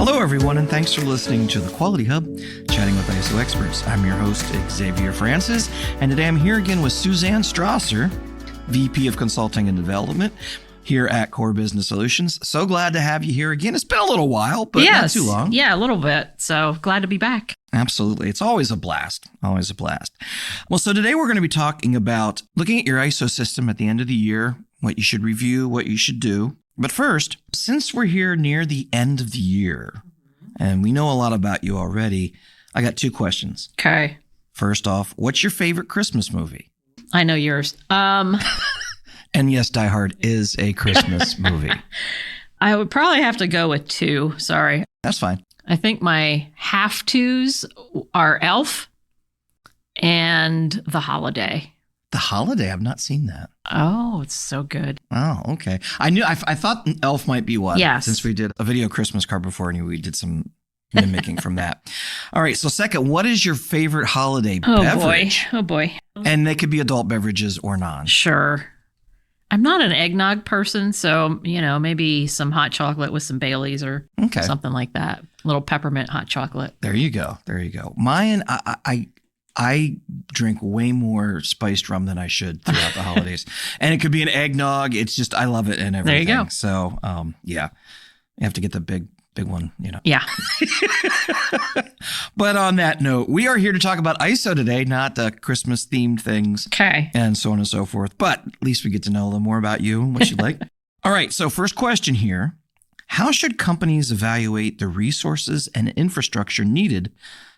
Hello, everyone, and thanks for listening to the Quality Hub, chatting with ISO experts. I'm your host, Xavier Francis, and today I'm here again with Suzanne Strasser, VP of Consulting and Development here at Core Business Solutions. So glad to have you here again. It's been a little while, but not too long. Yeah, a little bit. So glad to be back. Absolutely. It's always a blast. Always a blast. Well, so today we're going to be talking about looking at your ISO system at the end of the year, what you should review, what you should do. But first, since we're here near the end of the year, and we know a lot about you already, I got two questions. Okay. First off, what's your favorite Christmas movie? I know yours. And yes, Die Hard is a Christmas movie. I would probably have to go with two. Sorry. That's fine. I think my have-tos are Elf and The Holiday. The Holiday? I've not seen that. Oh, it's so good. Oh, okay. I thought Elf might be one. Yes. Since we did a video Christmas card before and we did some mimicking from that. All right. So second, what is your favorite holiday beverage? Oh, boy. And they could be adult beverages or non. Sure. I'm not an eggnog person, so, maybe some hot chocolate with some Baileys or something like that. A little peppermint hot chocolate. There you go. Mine, I drink way more spiced rum than I should throughout the holidays. And it could be an eggnog. It's just, I love it and everything. There you go. So, yeah, you have to get the big one, Yeah. But on that note, we are here to talk about ISO today, not Christmas themed things. Okay. And so on and so forth. But at least we get to know a little more about you and what you like. All right. So first question here. How should companies evaluate the resources and infrastructure needed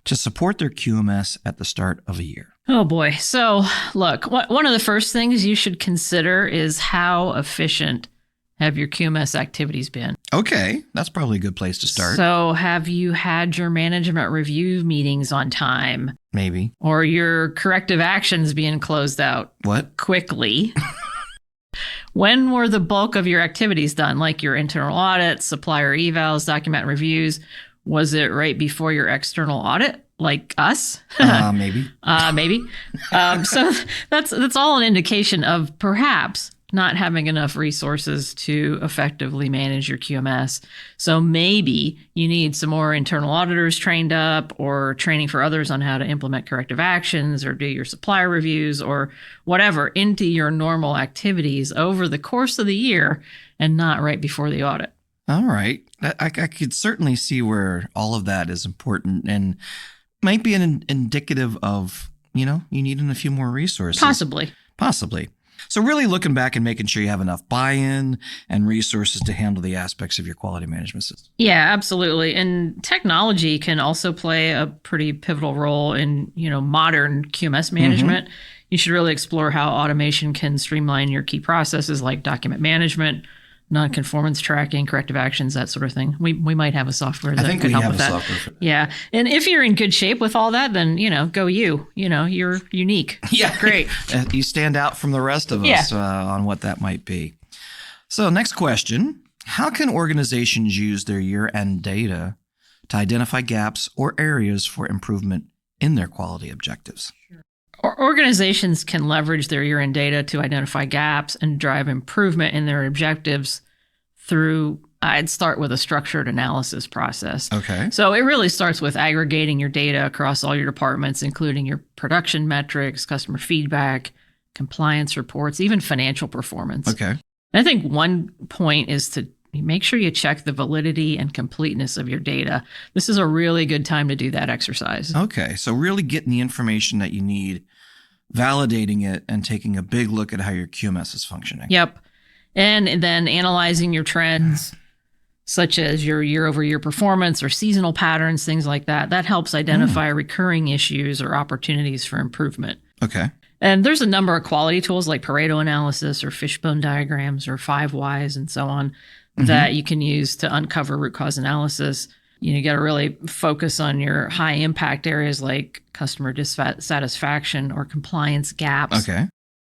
to support their QMS at the start of a year? Oh, boy. So, look, one of the first things you should consider is how efficient have your QMS activities been? Okay. That's probably a good place to start. So, have you had your management review meetings on time? Maybe. Or your corrective actions being closed out? What? Quickly? When were the bulk of your activities done, like your internal audits, supplier evals, document reviews? Was it right before your external audit, like us? Maybe. Maybe. So that's all an indication of perhaps not having enough resources to effectively manage your QMS. So maybe you need some more internal auditors trained up, or training for others on how to implement corrective actions, or do your supplier reviews, or whatever into your normal activities over the course of the year, and not right before the audit. All right. I could certainly see where all of that is important and might be an indicative of, you needing a few more resources. Possibly. So really looking back and making sure you have enough buy-in and resources to handle the aspects of your quality management system. Yeah, absolutely. And technology can also play a pretty pivotal role in, modern QMS management. Mm-hmm. You should really explore how automation can streamline your key processes like document management, non-conformance tracking, corrective actions, that sort of thing. We might have a software that could help with that. Software for that. Yeah. And if you're in good shape with all that, then, go you. You're unique. Yeah. Great. You stand out from the rest of us on what that might be. So next question. How can organizations use their year-end data to identify gaps or areas for improvement in their quality objectives? Sure. Organizations can leverage their year-end data to identify gaps and drive improvement in their objectives through, I'd start with a structured analysis process. Okay. So it really starts with aggregating your data across all your departments, including your production metrics, customer feedback, compliance reports, even financial performance. Okay. And I think one point is to make sure you check the validity and completeness of your data. This is a really good time to do that exercise. Okay. So really getting the information that you need, validating it, and taking a big look at how your QMS is functioning. Yep. And then analyzing your trends, such as your year-over-year performance or seasonal patterns, things like that. That helps identify recurring issues or opportunities for improvement. Okay. And there's a number of quality tools like Pareto analysis or fishbone diagrams or 5 whys and so on that you can use to uncover root cause analysis. You got to really focus on your high impact areas like customer dissatisfaction or compliance gaps,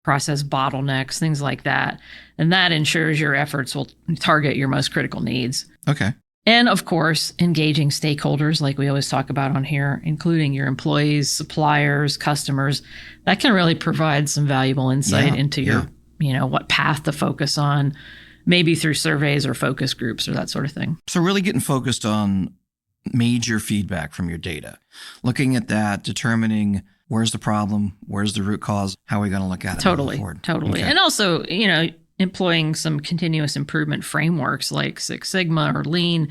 process bottlenecks, things like that. And that ensures your efforts will target your most critical needs. Okay. And of course, engaging stakeholders like we always talk about on here, including your employees, suppliers, customers, that can really provide some valuable insight into your, what path to focus on, maybe through surveys or focus groups or that sort of thing. So really getting focused on major feedback from your data. Looking at that, determining where's the problem, where's the root cause, how are we going to look at it moving forward? Totally. Okay. And also, employing some continuous improvement frameworks like Six Sigma or Lean,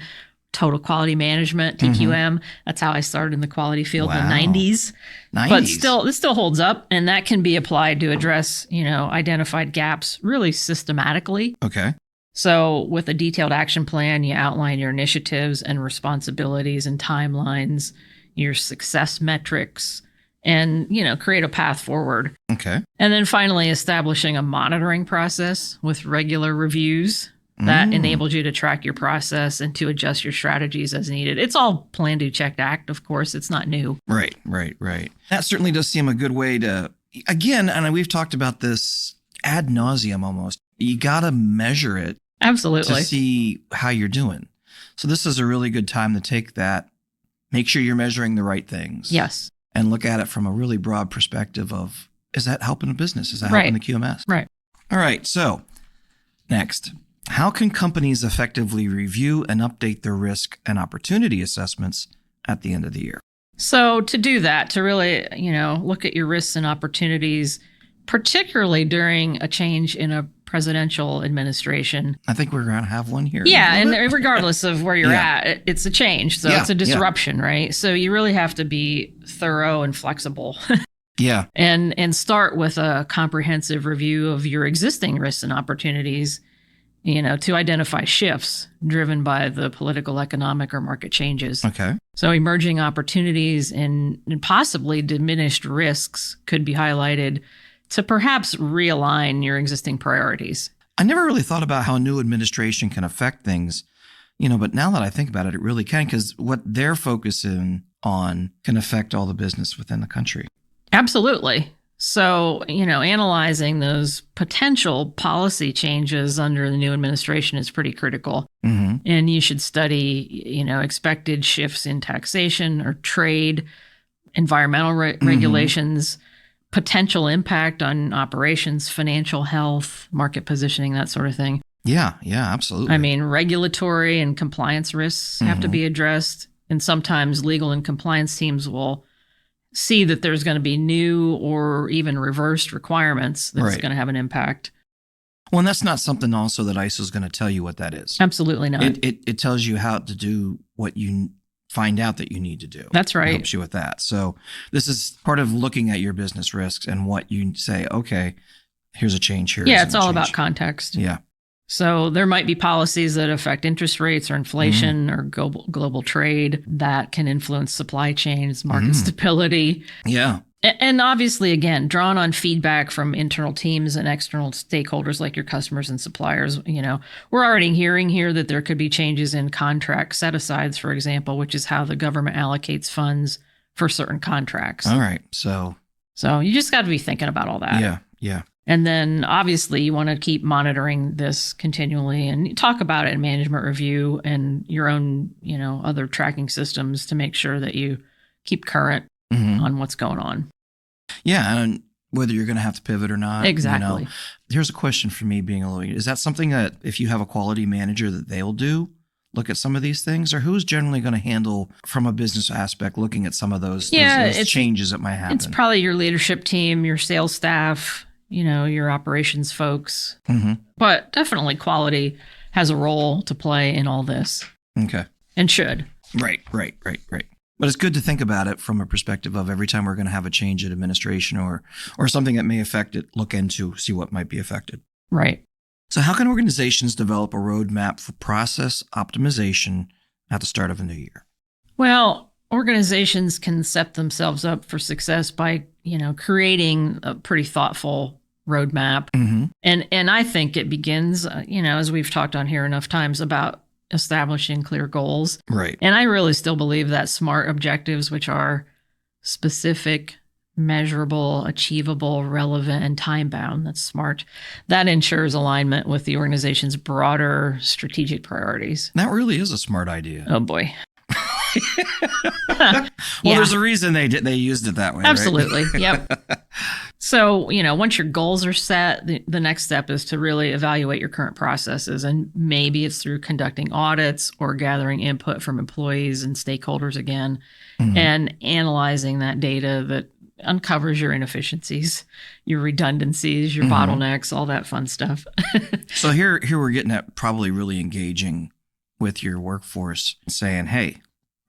total quality management, TQM. That's how I started in the quality field in the 90s. But this still holds up, and that can be applied to address, identified gaps really systematically. Okay. So with a detailed action plan, you outline your initiatives and responsibilities and timelines, your success metrics, and, create a path forward. Okay. And then finally, establishing a monitoring process with regular reviews that enables you to track your process and to adjust your strategies as needed. It's all plan, do, check, act, of course. It's not new. Right. That certainly does seem a good way to, again, and we've talked about this ad nauseum almost. You got to measure it. Absolutely. To see how you're doing. So this is a really good time to take that, make sure you're measuring the right things. Yes. And look at it from a really broad perspective of, is that helping the business? Is that helping the QMS? Right. All right. So next, how can companies effectively review and update their risk and opportunity assessments at the end of the year? So to do that, to really, look at your risks and opportunities, particularly during a change in a presidential administration. I think we're going to have one here. Yeah, and regardless of where you're at, it's a change. So it's a disruption, right? So you really have to be thorough and flexible. Yeah. And start with a comprehensive review of your existing risks and opportunities, to identify shifts driven by the political, economic, or market changes. Okay. So emerging opportunities and possibly diminished risks could be highlighted to perhaps realign your existing priorities. I never really thought about how a new administration can affect things, but now that I think about it, it really can, because what they're focusing on can affect all the business within the country. Absolutely. So, analyzing those potential policy changes under the new administration is pretty critical. Mm-hmm. And you should study, expected shifts in taxation or trade, environmental regulations, potential impact on operations, financial health, market positioning, that sort of thing. Yeah, absolutely. I mean, regulatory and compliance risks have to be addressed. And sometimes legal and compliance teams will see that there's going to be new or even reversed requirements that's going to have an impact. Well, and that's not something also that ICE is going to tell you what that is. Absolutely not. It tells you how to do what you find out that you need to do. That's right. It helps you with that. So this is part of looking at your business risks and what you say, okay, here's a change here. Yeah, it's all about context. Yeah. So there might be policies that affect interest rates or inflation or global trade that can influence supply chains, market stability. Yeah. And obviously, again, drawn on feedback from internal teams and external stakeholders like your customers and suppliers. We're already hearing here that there could be changes in contract set-asides, for example, which is how the government allocates funds for certain contracts. All right. So you just got to be thinking about all that. Yeah. And then obviously you want to keep monitoring this continually and talk about it in management review and your own, other tracking systems to make sure that you keep current on what's going on. Yeah. And whether you're going to have to pivot or not. Exactly. Here's a question for me being a little, is that something that if you have a quality manager that they'll do? Look at some of these things, or who's generally going to handle from a business aspect, looking at some of those changes that might happen? It's probably your leadership team, your sales staff, your operations folks. But definitely quality has a role to play in all this. Okay. And should. Right. But it's good to think about it from a perspective of every time we're going to have a change in administration or something that may affect it, look into, see what might be affected. Right. So how can organizations develop a roadmap for process optimization at the start of a new year? Well, organizations can set themselves up for success by, creating a pretty thoughtful roadmap. And I think it begins, as we've talked on here enough times, about establishing clear goals. Right. And I really still believe that SMART objectives, which are specific, measurable, achievable, relevant, and time-bound, that's SMART, that ensures alignment with the organization's broader strategic priorities. That really is a smart idea. Oh, boy. There's a reason they used it that way. Absolutely. Right? Yep. So, once your goals are set, the next step is to really evaluate your current processes. And maybe it's through conducting audits or gathering input from employees and stakeholders again, and analyzing that data that uncovers your inefficiencies, your redundancies, your bottlenecks, all that fun stuff. So here we're getting at probably really engaging with your workforce, saying, hey,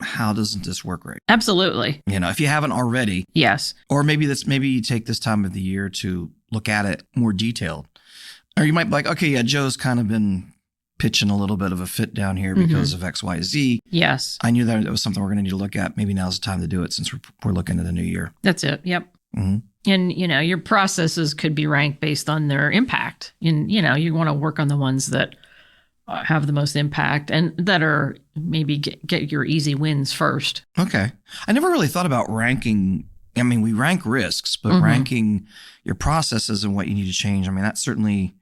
how doesn't this work right? Absolutely. If you haven't already. Yes. Or maybe you take this time of the year to look at it more detailed. Or you might be like, okay, yeah, Joe's kind of been pitching a little bit of a fit down here because of X, Y, Z. Yes. I knew that it was something we're going to need to look at. Maybe now's the time to do it since we're looking at the new year. That's it. Yep. And, your processes could be ranked based on their impact. And, you want to work on the ones that have the most impact and that are maybe get your easy wins first. Okay. I never really thought about ranking. I mean, we rank risks, but ranking your processes and what you need to change. I mean, that certainly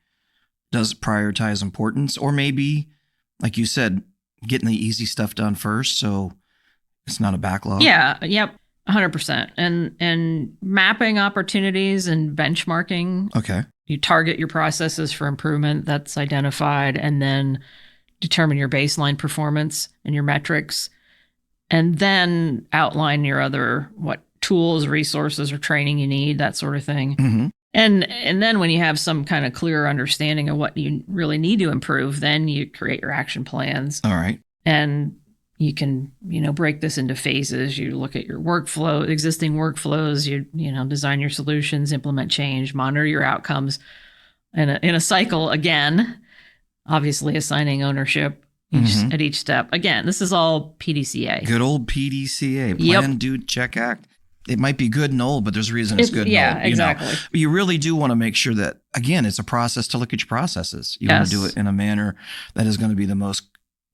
does prioritize importance, or maybe, like you said, getting the easy stuff done first. So it's not a backlog. Yeah. Yep. 100%. And mapping opportunities and benchmarking. Okay. You target your processes for improvement that's identified, and then determine your baseline performance and your metrics, and then outline your other tools, resources, or training you need, that sort of thing. And then when you have some kind of clear understanding of what you really need to improve, then you create your action plans. All right. And you can, break this into phases. You look at your existing workflows, you design your solutions, implement change, monitor your outcomes in a cycle again, obviously assigning ownership at each step. Again, this is all PDCA. Good old PDCA, plan, do, check, act. It might be good and old, but there's a reason it's good and old. Yeah, exactly. But you really do want to make sure that, again, it's a process to look at your processes. You want to do it in a manner that is going to be the most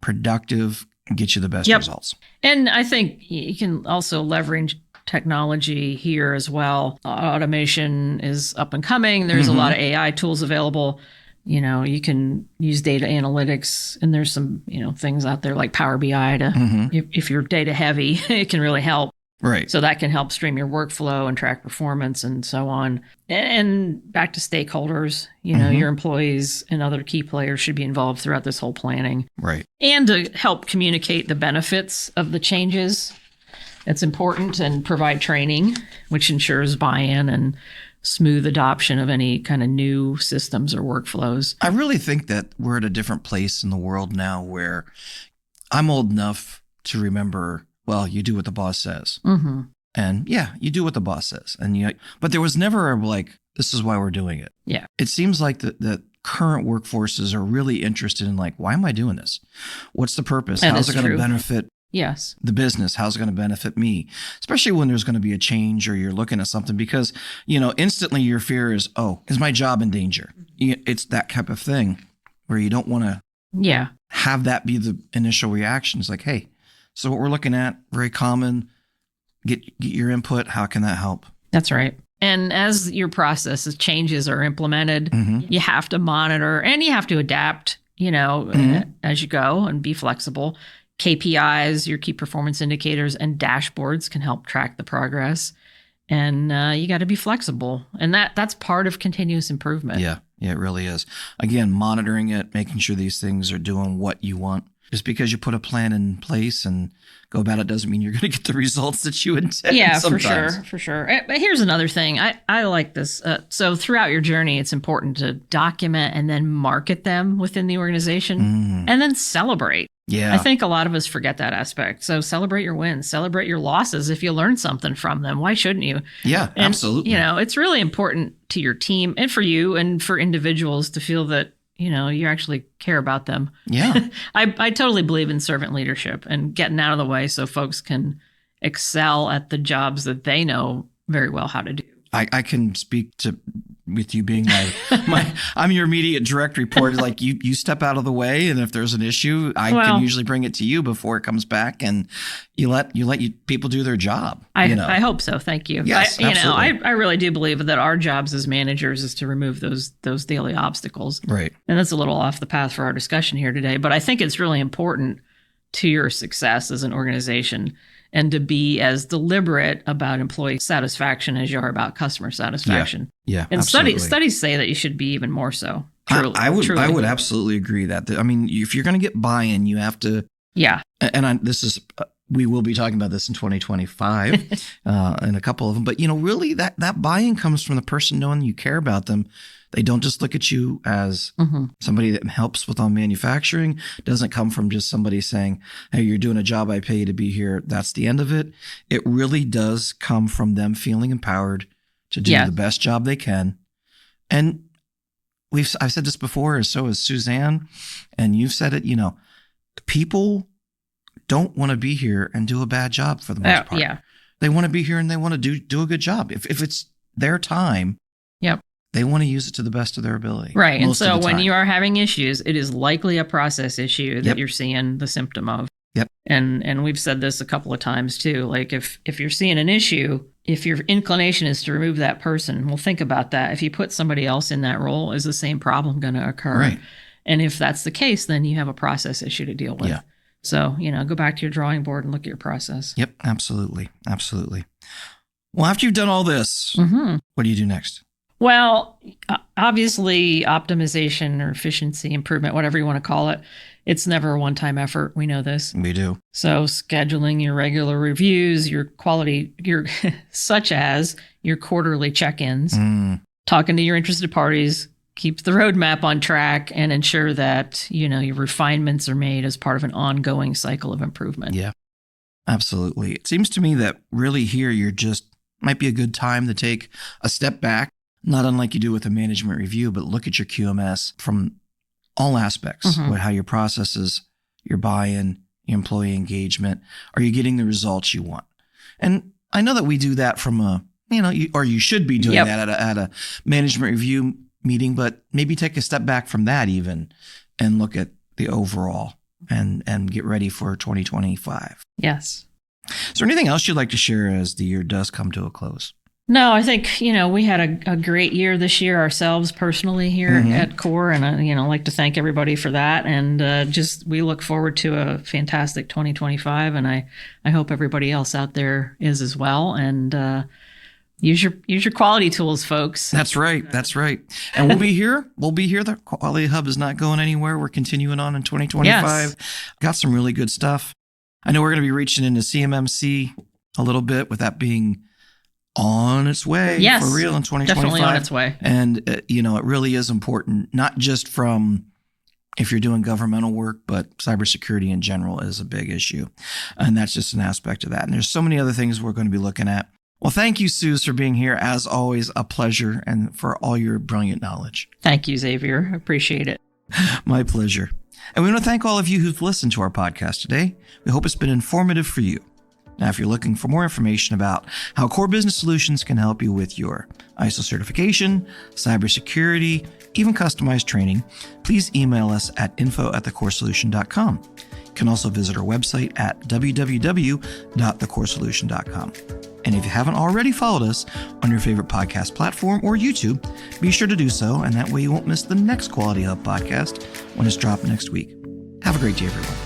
productive and get you the best results. And I think you can also leverage technology here as well. Automation is up and coming. There's a lot of AI tools available. You can use data analytics, and there's some, things out there like Power BI to, if you're data heavy, it can really help. Right. So that can help stream your workflow and track performance and so on. And back to stakeholders, your employees and other key players should be involved throughout this whole planning. Right. And to help communicate the benefits of the changes. It's important, and provide training, which ensures buy-in and smooth adoption of any kind of new systems or workflows. I really think that we're at a different place in the world now where I'm old enough to remember, well, you do what the boss says. And yeah, you do what the boss says. And but there was never this is why we're doing it. Yeah. It seems like the current workforces are really interested in why am I doing this? What's the purpose? How's it going to benefit the business? How's it going to benefit me? Especially when there's going to be a change or you're looking at something because, instantly your fear is, is my job in danger? It's that type of thing where you don't want to have that be the initial reaction. It's like, hey, so what we're looking at, very common, get your input. How can that help? That's right. And as your processes changes are implemented, you have to monitor and you have to adapt, as you go and be flexible. KPIs, your key performance indicators, and dashboards can help track the progress. And you got to be flexible. And that's part of continuous improvement. Yeah, it really is. Again, monitoring it, making sure these things are doing what you want. Just because you put a plan in place and go about it doesn't mean you're going to get the results that you intend. Yeah, sometimes. for sure. But here's another thing. I like this. So throughout your journey, it's important to document and then market them within the organization and then celebrate. Yeah. I think a lot of us forget that aspect. So celebrate your wins, celebrate your losses. If you learn something from them, why shouldn't you? Yeah, and, absolutely. It's really important to your team and for you and for individuals to feel that, you actually care about them. Yeah. I totally believe in servant leadership and getting out of the way so folks can excel at the jobs that they know very well how to do. I can speak with you being I'm your immediate direct report. Like you step out of the way, and if there's an issue, I can usually bring it to you before it comes back, and you let people do their job. I hope so. Thank you. Yes, absolutely. I really do believe that our jobs as managers is to remove those daily obstacles. Right. And that's a little off the path for our discussion here today, but I think it's really important to your success as an organization and to be as deliberate about employee satisfaction as you are about customer satisfaction. Yeah, and absolutely. studies say that you should be even more so. Truly, I would absolutely agree that. I mean, if you're going to get buy-in, you have to. Yeah. And we will be talking about this in 2025 in a couple of them. But, really that buy-in comes from the person knowing you care about them. They don't just look at you as somebody that helps with on manufacturing. It doesn't come from just somebody saying, hey, you're doing a job, I pay you to be here. That's the end of it. It really does come from them feeling empowered to do the best job they can. And I've said this before, so has Suzanne, and you've said it, people don't want to be here and do a bad job for the most part. Yeah. They want to be here and they want to do a good job. If it's their time, they want to use it to the best of their ability. Right. And so when you are having issues, it is likely a process issue that you're seeing the symptom of. Yep. And we've said this a couple of times too. Like if you're seeing an issue, if your inclination is to remove that person, well, think about that. If you put somebody else in that role, is the same problem going to occur? Right. And if that's the case, then you have a process issue to deal with. Yeah. So, go back to your drawing board and look at your process. Yep, absolutely. Absolutely. Well, after you've done all this, what do you do next? Well, obviously, optimization or efficiency improvement, whatever you want to call it, it's never a one-time effort. We know this. We do. So scheduling your regular reviews, your quality, such as your quarterly check-ins, talking to your interested parties, keep the roadmap on track, and ensure that, your refinements are made as part of an ongoing cycle of improvement. Yeah, absolutely. It seems to me that really here might be a good time to take a step back, not unlike you do with a management review, but look at your QMS from all aspects, with how your processes, your buy-in, your employee engagement, are you getting the results you want? And I know that we do that from you should be doing that at a management review meeting, but maybe take a step back from that even and look at the overall and get ready for 2025. Yes. Is there anything else you'd like to share as the year does come to a close? No, I think, we had a great year this year ourselves personally here at CORE, and I'd like to thank everybody for that. And we look forward to a fantastic 2025, and I hope everybody else out there is as well. And use your quality tools, folks. That's right. That's right. And we'll be here. The Quality Hub is not going anywhere. We're continuing on in 2025. Yes. Got some really good stuff. I know we're going to be reaching into CMMC a little bit, with that being on its way for real in 2025. Definitely on its way. And, it really is important, not just from if you're doing governmental work, but cybersecurity in general is a big issue. And that's just an aspect of that. And there's so many other things we're going to be looking at. Well, thank you, Suze, for being here. As always, a pleasure, and for all your brilliant knowledge. Thank you, Xavier. I appreciate it. My pleasure. And we want to thank all of you who've listened to our podcast today. We hope it's been informative for you. Now, if you're looking for more information about how Core Business Solutions can help you with your ISO certification, cybersecurity, even customized training, please email us at info@thecoresolution.com. You can also visit our website at www.thecoresolution.com. And if you haven't already followed us on your favorite podcast platform or YouTube, be sure to do so, and that way you won't miss the next Quality Hub podcast when it's dropped next week. Have a great day, everyone.